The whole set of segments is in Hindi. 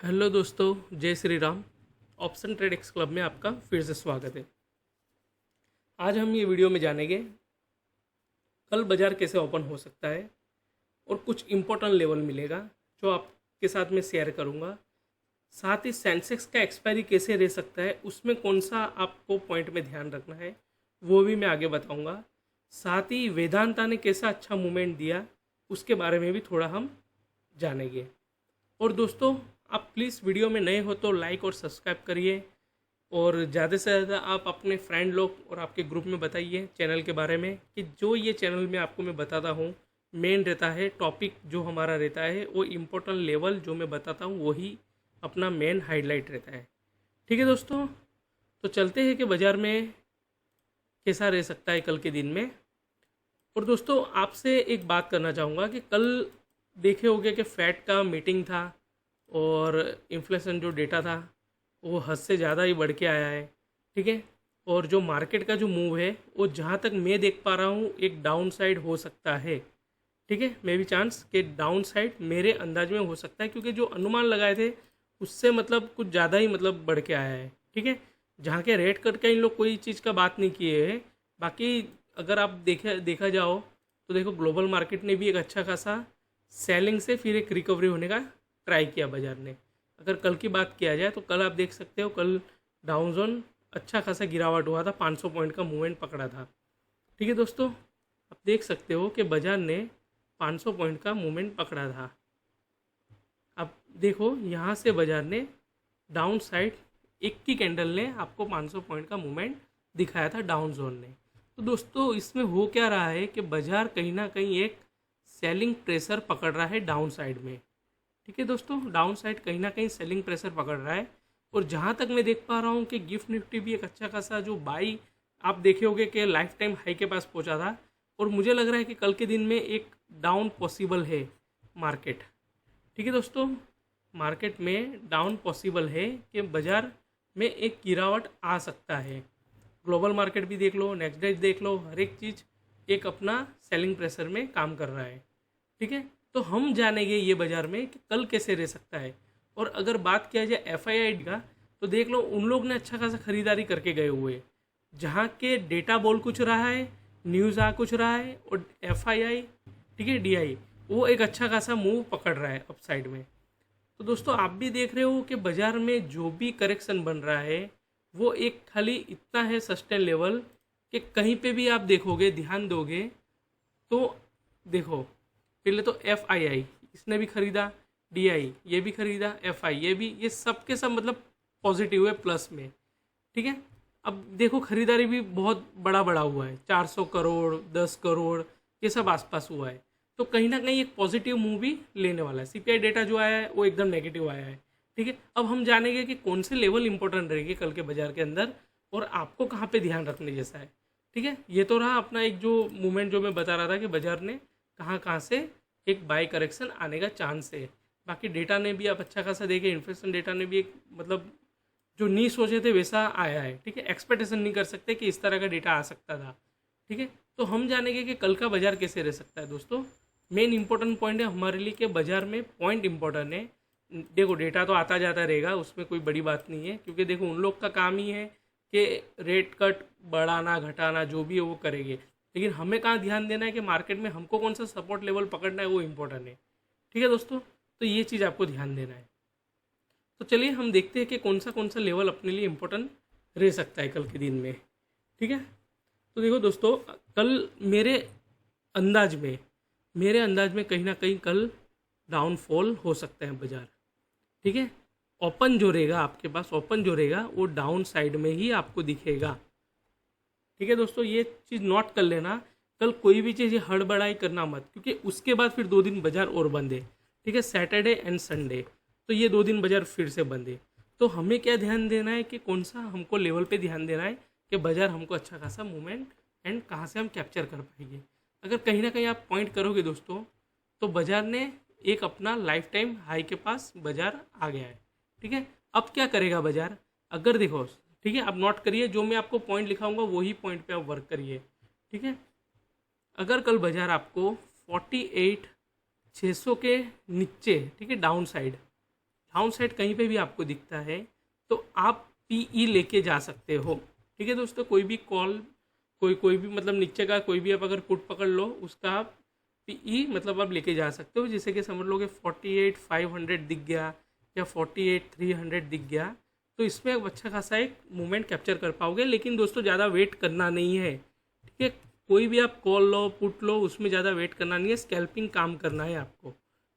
हेलो दोस्तों, जय Shri Ram. Option trade x club में आपका फिर से स्वागत है। आज हम ये वीडियो में जानेंगे कल बाज़ार कैसे ओपन हो सकता है और कुछ इम्पोर्टेंट लेवल मिलेगा जो आपके साथ में शेयर करूँगा। साथ ही सेंसेक्स का एक्सपायरी कैसे रह सकता है, उसमें कौन सा आपको पॉइंट में ध्यान रखना है वो भी मैं आगे बताऊँगा। साथ ही वेदांता ने कैसा अच्छा मूवमेंट दिया उसके बारे में भी थोड़ा हम जानेंगे। और दोस्तों, आप प्लीज़ वीडियो में नए हो तो लाइक और सब्सक्राइब करिए और ज़्यादा से ज़्यादा आप अपने फ्रेंड लोग और आपके ग्रुप में बताइए चैनल के बारे में कि जो ये चैनल में आपको मैं बताता हूँ मेन रहता है टॉपिक जो हमारा रहता है वो इम्पोर्टेंट लेवल जो मैं बताता हूँ वही अपना मेन हाईलाइट रहता है। ठीक है दोस्तों, तो चलते हैं कि बाज़ार में कैसा रह सकता है कल के दिन में। और दोस्तों, आपसे एक बात करना चाहूँगा कि कल देखे होंगे कि फैट का मीटिंग था और इन्फ्लेशन जो डेटा था वो हद से ज़्यादा ही बढ़ के आया है। ठीक है, और जो मार्केट का जो मूव है वो जहाँ तक मैं देख पा रहा हूँ एक डाउन साइड हो सकता है। ठीक है, मे भी चांस कि डाउन साइड मेरे अंदाज में हो सकता है क्योंकि जो अनुमान लगाए थे उससे मतलब कुछ ज़्यादा ही मतलब बढ़ के आया है। ठीक है, जहाँ के रेट कट के इन लोग कोई चीज़ का बात नहीं किए हैं। बाकी अगर आप देखा जाओ तो देखो ग्लोबल मार्केट ने भी एक अच्छा खासा सेलिंग से फिर एक रिकवरी होने का ट्राई किया बाजार ने। अगर कल की बात किया जाए तो कल आप देख सकते हो कल डाउन जोन अच्छा खासा गिरावट हुआ था, 500 पॉइंट का मूवमेंट पकड़ा था। ठीक है दोस्तों, आप देख सकते हो कि बाजार ने 500 पॉइंट का मूवमेंट पकड़ा था। अब देखो यहाँ से बाजार ने डाउन साइड एक की कैंडल ने आपको 500 पॉइंट का मूवमेंट दिखाया था डाउन जोन ने। तो दोस्तों, इसमें हो क्या रहा है कि बाजार कहीं ना कहीं एक सेलिंग प्रेशर पकड़ रहा है डाउन साइड में। ठीक है दोस्तों, डाउन साइड कहीं ना कहीं सेलिंग प्रेशर पकड़ रहा है। और जहाँ तक मैं देख पा रहा हूँ कि गिफ्ट निफ्टी भी एक अच्छा खासा जो बाई आप देखे होंगे कि लाइफ टाइम हाई के पास पहुँचा था। और मुझे लग रहा है कि कल के दिन में एक डाउन पॉसिबल है मार्केट। ठीक है दोस्तों, मार्केट में डाउन पॉसिबल है कि बाज़ार में एक गिरावट आ सकता है। ग्लोबल मार्केट भी देख लो, नेक्स्ट डे देख लो, हर एक चीज़ एक अपना सेलिंग प्रेशर में काम कर रहा है। ठीक है, तो हम जानेंगे ये बाज़ार में कि कल कैसे रह सकता है। और अगर बात किया जाए एफआईआई का तो देख लो उन लोग ने अच्छा खासा खरीदारी करके गए हुए, जहाँ के डेटा बोल कुछ रहा है, न्यूज़ आ कुछ रहा है, और एफआईआई ठीक है डीआई वो एक अच्छा खासा मूव पकड़ रहा है अपसाइड में। तो दोस्तों, आप भी देख रहे हो कि बाज़ार में जो भी करेक्शन बन रहा है वो एक खाली इतना है सस्टेन लेवल कि कहीं पे भी आप देखोगे ध्यान दोगे तो देखो पहले तो एफ आई आई इसने भी खरीदा, डी आई ये भी खरीदा, एफ आई ये भी, ये सब के सब मतलब पॉजिटिव है प्लस में। ठीक है, अब देखो खरीदारी भी बहुत बड़ा बड़ा हुआ है, 400 करोड़ 10 करोड़ ये सब आसपास हुआ है। तो कहीं ना कहीं एक पॉजिटिव मूव भी लेने वाला है। सीपीआई डेटा जो आया है वो एकदम नेगेटिव आया है। ठीक है, अब हम जानेंगे कि कौन से लेवल इंपॉर्टेंट रहेंगे कल के बाजार के अंदर और आपको कहाँ पे ध्यान रखने जैसा है। ठीक है, ये तो रहा अपना एक जो मूवमेंट जो मैं बता रहा था कि बाजार ने कहाँ कहाँ से एक बाई करेक्शन आने का चांस है। बाकी डेटा ने भी आप अच्छा खासा देखे, इन्फ्लेशन डेटा ने भी एक मतलब जो नहीं सोचे थे वैसा आया है। ठीक है, एक्सपेक्टेशन नहीं कर सकते कि इस तरह का डेटा आ सकता था। ठीक है, तो हम जानेंगे कि कल का बाजार कैसे रह सकता है। दोस्तों, मेन इंपॉर्टेंट पॉइंट है हमारे लिए कि बाजार में पॉइंट इंपॉर्टेंट है। देखो डेटा तो आता जाता रहेगा, उसमें कोई बड़ी बात नहीं है, क्योंकि देखो उन लोग का काम ही है कि रेट कट बढ़ाना घटाना जो भी है वो करेंगे। लेकिन हमें कहाँ ध्यान देना है कि मार्केट में हमको कौन सा सपोर्ट लेवल पकड़ना है वो इम्पोर्टेंट है। ठीक है दोस्तों, तो ये चीज़ आपको ध्यान देना है। तो चलिए हम देखते हैं कि कौन सा लेवल अपने लिए इम्पोर्टेंट रह सकता है कल के दिन में। ठीक है, तो देखो दोस्तों, कल मेरे अंदाज में कहीं ना कहीं कल डाउनफॉल हो सकता है बाजार। ठीक है, ओपन जो रहेगा आपके पास, ओपन जो रहेगा वो डाउन साइड में ही आपको दिखेगा। ठीक है दोस्तों, ये चीज़ नोट कर लेना। कल कोई भी चीज़ हड़बड़ाई करना मत, क्योंकि उसके बाद फिर 2 दिन बाजार और बंद है। ठीक है, सैटरडे एंड संडे, तो ये 2 दिन बाजार फिर से बंद है। तो हमें क्या ध्यान देना है कि कौन सा हमको लेवल पे ध्यान देना है कि बाजार हमको अच्छा खासा मूवमेंट एंड कहाँ से हम कैप्चर कर पाएंगे। अगर कहीं ना कहीं आप पॉइंट करोगे दोस्तों तो बाजार ने एक अपना लाइफ टाइम हाई के पास बाजार आ गया है। ठीक है, अब क्या करेगा बाजार, अगर देखो ठीक है, आप नोट करिए, जो मैं आपको पॉइंट लिखाऊंगा वही पॉइंट पे आप वर्क करिए। ठीक है, अगर कल बाजार आपको 48,600 के नीचे, ठीक है, डाउन साइड डाउन साइड कहीं पे भी आपको दिखता है तो आप पीई लेके जा सकते हो। ठीक है दोस्तों, कोई भी कॉल, कोई भी मतलब नीचे का कोई भी आप अगर पुट पकड़ लो उसका आप पीई मतलब आप लेके जा सकते हो। जैसे कि समझ लो कि 48,500 दिख गया या 48,300 दिख गया, तो इसमें आप अच्छा खासा एक मूवमेंट कैप्चर कर पाओगे। लेकिन दोस्तों ज़्यादा वेट करना नहीं है। ठीक है, कोई भी आप कॉल लो पुट लो उसमें ज़्यादा वेट करना नहीं है, स्कैल्पिंग काम करना है आपको।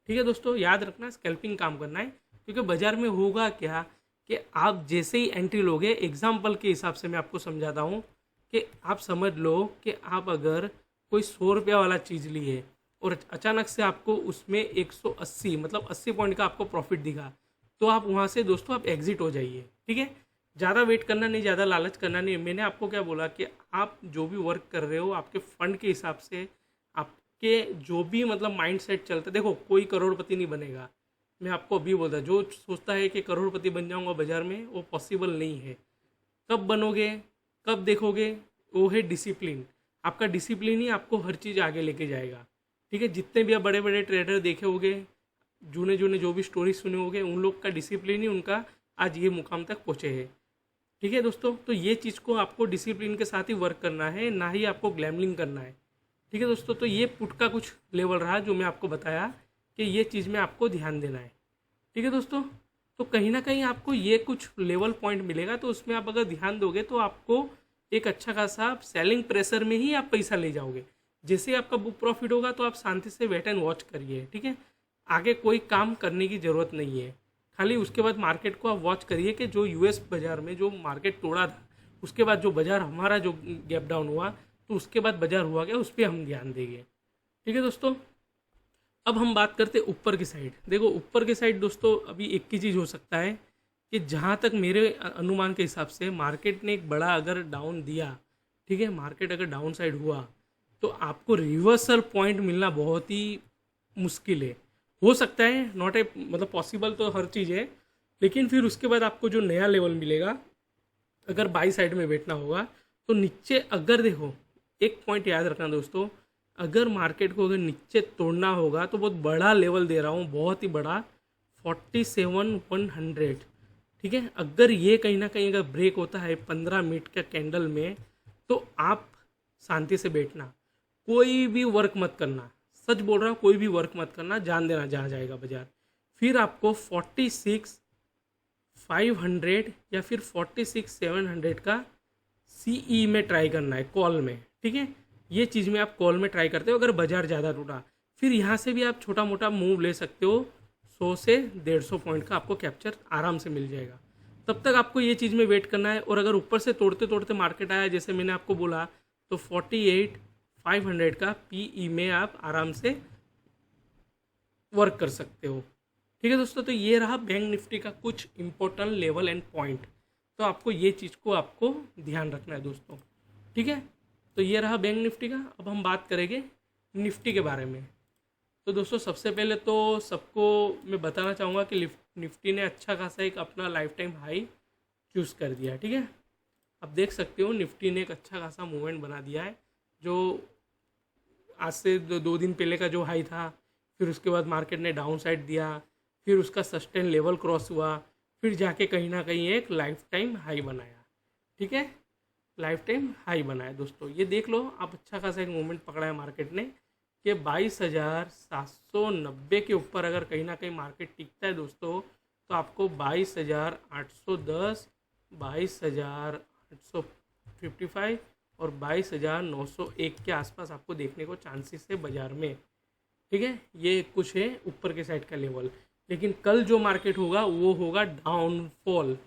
ठीक है दोस्तों, याद रखना स्कैल्पिंग काम करना है। क्योंकि बाजार में होगा क्या कि आप जैसे ही एंट्री लोगे, एग्जाम्पल के हिसाब से मैं आपको समझाता हूँ कि आप समझ लो कि आप अगर कोई 100 रुपया वाला चीज़ लिए और अचानक से आपको उसमें 180 मतलब 80 पॉइंट का आपको प्रॉफिट दिखा, तो आप वहाँ से दोस्तों आप एग्जिट हो जाइए। ठीक है, ज़्यादा वेट करना नहीं, ज़्यादा लालच करना नहीं। मैंने आपको क्या बोला कि आप जो भी वर्क कर रहे हो आपके फंड के हिसाब से, आपके जो भी मतलब माइंड सेट चलता है। देखो, कोई करोड़पति नहीं बनेगा, मैं आपको अभी बोलता, जो सोचता है कि करोड़पति बन जाऊंगा बाजार में, वो पॉसिबल नहीं है। कब बनोगे, कब देखोगे, वो है डिसिप्लिन। आपका डिसिप्लिन ही आपको हर चीज़ आगे लेके जाएगा। ठीक है, जितने भी आप बड़े बड़े ट्रेडर देखे होगे, जूने जूने जो भी स्टोरी सुने होगे, उन लोग का डिसिप्लिन ही उनका आज ये मुकाम तक पहुँचे है। ठीक है दोस्तों, तो ये चीज़ को आपको डिसिप्लिन के साथ ही वर्क करना है, ना ही आपको ग्लैमलिंग करना है। ठीक है दोस्तों, तो ये पुट का कुछ लेवल रहा जो मैं आपको बताया कि ये चीज़ में आपको ध्यान देना है। ठीक है दोस्तों, तो कहीं ना कहीं आपको ये कुछ लेवल पॉइंट मिलेगा, तो उसमें आप अगर ध्यान दोगे तो आपको एक अच्छा खासा सेलिंग प्रेशर में ही आप पैसा ले जाओगे। जैसे आपका बुक प्रॉफिट होगा तो आप शांति से वेट एंड वॉच करिए। ठीक है, आगे कोई काम करने की ज़रूरत नहीं है, खाली उसके बाद मार्केट को आप वॉच करिए कि जो यूएस बाज़ार में जो मार्केट तोड़ा था, उसके बाद जो बाज़ार हमारा जो गैप डाउन हुआ, तो उसके बाद बाज़ार हुआ क्या, उस पर हम ध्यान देंगे। ठीक है दोस्तों, अब हम बात करते हैं ऊपर की साइड। देखो, ऊपर की साइड दोस्तों अभी एक ही चीज़ हो सकता है कि जहाँ तक मेरे अनुमान के हिसाब से मार्केट ने एक बड़ा अगर डाउन दिया, ठीक है, मार्केट अगर डाउन साइड हुआ, तो आपको रिवर्सल पॉइंट मिलना बहुत ही मुश्किल है। हो सकता है, नॉट ए मतलब पॉसिबल तो हर चीज़ है, लेकिन फिर उसके बाद आपको जो नया लेवल मिलेगा, अगर बाई साइड में बैठना होगा तो नीचे, अगर देखो एक पॉइंट याद रखना दोस्तों, अगर मार्केट को अगर नीचे तोड़ना होगा तो बहुत बड़ा लेवल दे रहा हूँ, बहुत ही बड़ा, 47,100। ठीक है, अगर ये कहीं ना कहीं अगर ब्रेक होता है 15 मिनट का कैंडल में, तो आप शांति से बैठना, कोई भी वर्क मत करना। सच बोल रहा हूँ, कोई भी वर्क मत करना, जान देना जहाँ जाएगा बाजार। फिर आपको 46,500 या फिर 46,700 का सीई में ट्राई करना है, कॉल में। ठीक है, ये चीज़ में आप कॉल में ट्राई करते हो अगर बाजार ज़्यादा टूटा। फिर यहाँ से भी आप छोटा मोटा मूव ले सकते हो, 100 से 150 पॉइंट का आपको कैप्चर आराम से मिल जाएगा। तब तक आपको ये चीज़ में वेट करना है। और अगर ऊपर से तोड़ते तोड़ते मार्केट आया, जैसे मैंने आपको बोला, तो 48,500 का पीई में आप आराम से वर्क कर सकते हो। ठीक है दोस्तों, तो ये रहा बैंक निफ्टी का कुछ इंपॉर्टेंट लेवल एंड पॉइंट। तो आपको ये चीज़ को आपको ध्यान रखना है दोस्तों। ठीक है, तो ये रहा बैंक निफ्टी का। अब हम बात करेंगे निफ्टी के बारे में। तो दोस्तों सबसे पहले तो सबको मैं बताना चाहूँगा कि निफ्टी ने अच्छा खासा एक अपना लाइफ टाइम हाई चूज़ कर दिया है। ठीक है, अब देख सकते हो निफ्टी ने एक अच्छा खासा मूवमेंट बना दिया है। जो आज से 2 दिन पहले का जो हाई था, फिर उसके बाद मार्केट ने डाउन साइड दिया, फिर उसका सस्टेन लेवल क्रॉस हुआ, फिर जाके कहीं ना कहीं एक लाइफ टाइम हाई बनाया। ठीक है, लाइफ टाइम हाई बनाया दोस्तों। ये देख लो आप, अच्छा खासा एक मूवमेंट पकड़ा है मार्केट ने कि 22,790 के ऊपर अगर कहीं ना कहीं मार्केट टिकता है दोस्तों, तो आपको 22,810, 22,855 और 22,901 के आसपास आपको देखने को चांसेस है बाजार में। ठीक है, ये कुछ है ऊपर के साइड का लेवल। लेकिन कल जो मार्केट होगा वो होगा डाउनफॉल,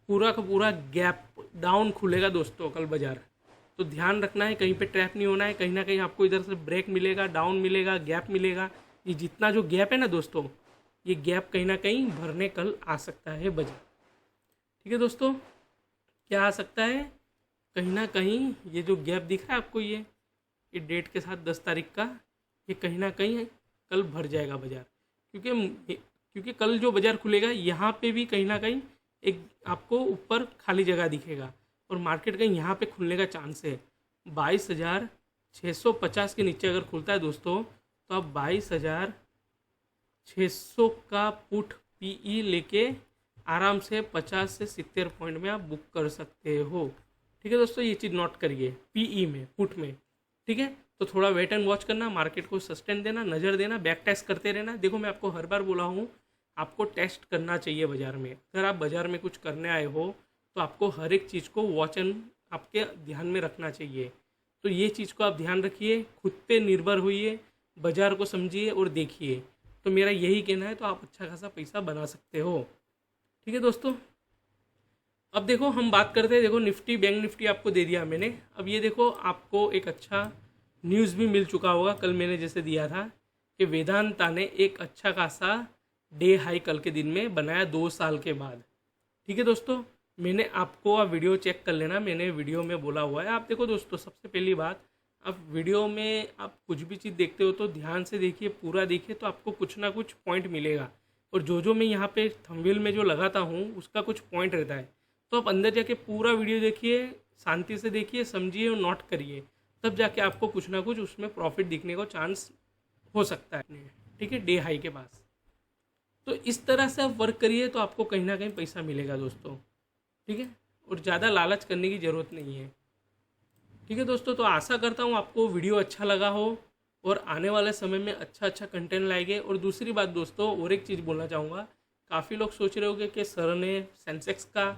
पूरा का पूरा गैप डाउन खुलेगा दोस्तों कल बाजार। तो ध्यान रखना है, कहीं पे ट्रैप नहीं होना है। कहीं ना कहीं आपको इधर से ब्रेक मिलेगा, डाउन मिलेगा, गैप मिलेगा। ये जितना जो गैप है ना दोस्तों, ये गैप कहीं ना कहीं भरने कल आ सकता है बाजार। ठीक है दोस्तों, क्या आ सकता है, कहीं ना कहीं ये जो गैप दिख रहा है आपको, ये डेट के साथ 10 तारीख का, ये कहीं ना कहीं कल भर जाएगा बाजार। क्योंकि कल जो बाजार खुलेगा यहाँ पे भी कहीं ना कहीं एक आपको ऊपर खाली जगह दिखेगा और मार्केट कहीं यहाँ पे खुलने का चांस है। 22,650 के नीचे अगर खुलता है दोस्तों, तो आप 22,600 का पुट पीई लेके आराम से 50 से 70 पॉइंट में आप बुक कर सकते हो। ठीक है दोस्तों, ये चीज़ नोट करिए, पीई में, पुट में। ठीक है, तो थोड़ा वेट एंड वॉच करना, मार्केट को सस्टेन देना, नज़र देना, बैक टेस्ट करते रहना। देखो मैं आपको हर बार बोला हूँ, आपको टेस्ट करना चाहिए बाज़ार में। अगर आप बाज़ार में कुछ करने आए हो तो आपको हर एक चीज़ को वॉच एंड आपके ध्यान में रखना चाहिए। तो ये चीज़ को आप ध्यान रखिए, खुद पे निर्भर होइए, बाज़ार को समझिए और देखिए। तो मेरा यही कहना है, तो आप अच्छा खासा पैसा बना सकते हो। ठीक है दोस्तों, अब देखो हम बात करते हैं, देखो निफ्टी, बैंक निफ्टी आपको दे दिया मैंने। अब ये देखो आपको एक अच्छा न्यूज़ भी मिल चुका होगा, कल मैंने जैसे दिया था कि वेदांता ने एक अच्छा खासा डे हाई कल के दिन में बनाया 2 साल के बाद। ठीक है दोस्तों, मैंने आपको, आप वीडियो चेक कर लेना, मैंने वीडियो में बोला हुआ है। आप देखो दोस्तों, सबसे पहली बात, आप वीडियो में आप कुछ भी चीज़ देखते हो तो ध्यान से देखिए, पूरा देखिए, तो आपको कुछ ना कुछ पॉइंट मिलेगा। और जो मैं यहाँ पे थंबनेल में जो लगाता हूँ उसका कुछ पॉइंट रहता है, तो आप अंदर जाके पूरा वीडियो देखिए, शांति से देखिए, समझिए और नोट करिए, तब जाके आपको कुछ ना कुछ उसमें प्रॉफिट दिखने को चांस हो सकता है। ठीक है, डे हाई के पास। तो इस तरह से आप वर्क करिए तो आपको कहीं ना कहीं पैसा मिलेगा दोस्तों। ठीक है, और ज़्यादा लालच करने की ज़रूरत नहीं है। ठीक है दोस्तों, तो आशा करता हूँ आपको वीडियो अच्छा लगा हो और आने वाले समय में अच्छा कंटेंट लाएंगे। और दूसरी बात दोस्तों, और एक चीज़ बोलना चाहूँगा, काफ़ी लोग सोच रहे होंगे कि सर ने सेंसेक्स का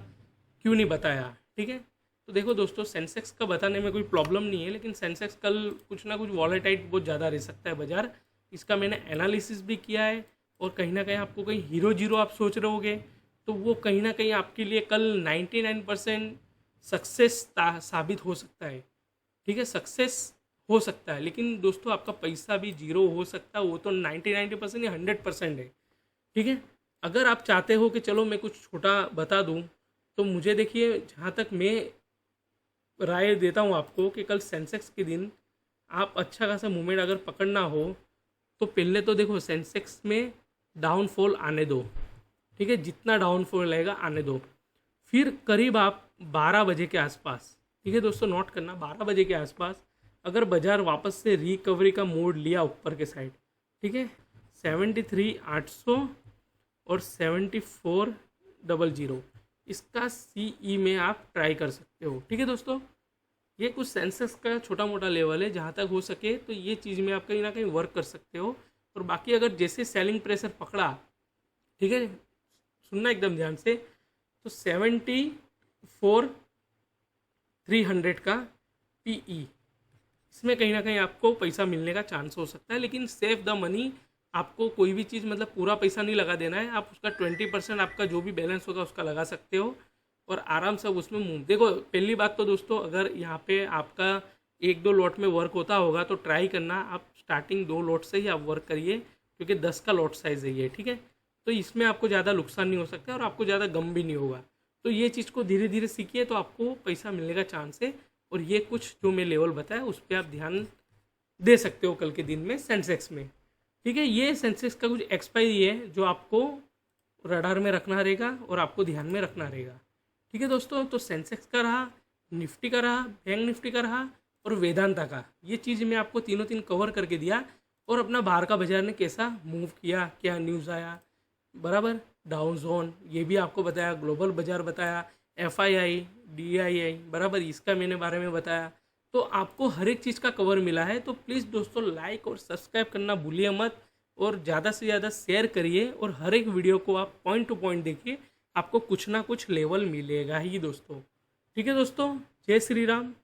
क्यों नहीं बताया। ठीक है, तो देखो दोस्तों, सेंसेक्स का बताने में कोई प्रॉब्लम नहीं है, लेकिन सेंसेक्स कल कुछ ना कुछ वॉलेटाइल बहुत ज़्यादा रह सकता है बाज़ार। इसका मैंने एनालिसिस भी किया है, और कहीं ना कहीं आपको कहीं हीरो जीरो आप सोच रहे होगे, तो वो कहीं ना कहीं आपके लिए कल 99% सक्सेस साबित हो सकता है। ठीक है, सक्सेस हो सकता है, लेकिन दोस्तों आपका पैसा भी जीरो हो सकता है, वो तो 90% या 100% है। ठीक है, अगर आप चाहते हो कि चलो मैं कुछ छोटा बता दूं, तो मुझे देखिए, जहाँ तक मैं राय देता हूँ आपको कि कल सेंसेक्स के दिन आप अच्छा खासा मूवमेंट अगर पकड़ना हो, तो पहले तो देखो सेंसेक्स में डाउनफॉल आने दो। ठीक है, जितना डाउनफॉल रहेगा आने दो, फिर करीब आप 12 बजे के आसपास, ठीक है दोस्तों, नोट करना, 12 बजे के आसपास अगर बाजार वापस से रिकवरी का मोड लिया ऊपर के साइड, ठीक है, 73,800 और 74,000 इसका सीई में आप ट्राई कर सकते हो। ठीक है दोस्तों, ये कुछ सेंसेक्स का छोटा मोटा लेवल है, जहाँ तक हो सके तो ये चीज़ में आप कहीं ना कहीं वर्क कर सकते हो। और बाकी अगर जैसे सेलिंग प्रेशर पकड़ा, ठीक है, सुनना एकदम ध्यान से, तो 74,300 का पीई, इसमें कहीं ना कहीं आपको पैसा मिलने का चांस हो सकता है। लेकिन सेव द मनी, आपको कोई भी चीज़ मतलब पूरा पैसा नहीं लगा देना है, आप उसका 20% आपका जो भी बैलेंस होगा उसका लगा सकते हो, और आराम से उसमें मूव। देखो पहली बात तो दोस्तों, अगर यहाँ पे आपका 1-2 लॉट में वर्क होता होगा तो ट्राई करना, आप स्टार्टिंग 2 लॉट से ही आप वर्क करिए, क्योंकि 10 का लॉट साइज है ये। ठीक है, तो इसमें आपको ज़्यादा नुकसान नहीं हो सकता और आपको ज़्यादा गम भी नहीं होगा। तो ये चीज़ को धीरे धीरे सीखिए, तो आपको पैसा मिलने का चांस है। और ये कुछ जो मैं लेवल बताया उस पर आप ध्यान दे सकते हो कल के दिन में सेंसेक्स में। ठीक है, ये सेंसेक्स का कुछ एक्सपायरी है जो आपको रडार में रखना रहेगा और आपको ध्यान में रखना रहेगा। ठीक है दोस्तों, तो सेंसेक्स का रहा, निफ्टी का रहा, बैंक निफ्टी का रहा और वेदांता का, ये चीज़ मैं आपको तीन कवर करके दिया। और अपना बाहर का बाजार ने कैसा मूव किया, क्या न्यूज़ आया, बराबर, डाउन जोन ये भी आपको बताया, ग्लोबल बाजार बताया, FII, DII, बराबर, इसका मैंने बारे में बताया। तो आपको हर एक चीज़ का कवर मिला है। तो प्लीज़ दोस्तों लाइक और सब्सक्राइब करना भूलिए मत, और ज़्यादा से ज़्यादा शेयर करिए, और हर एक वीडियो को आप पॉइंट टू पॉइंट देखिए, आपको कुछ ना कुछ लेवल मिलेगा ही दोस्तों। ठीक है दोस्तों, जय श्री राम।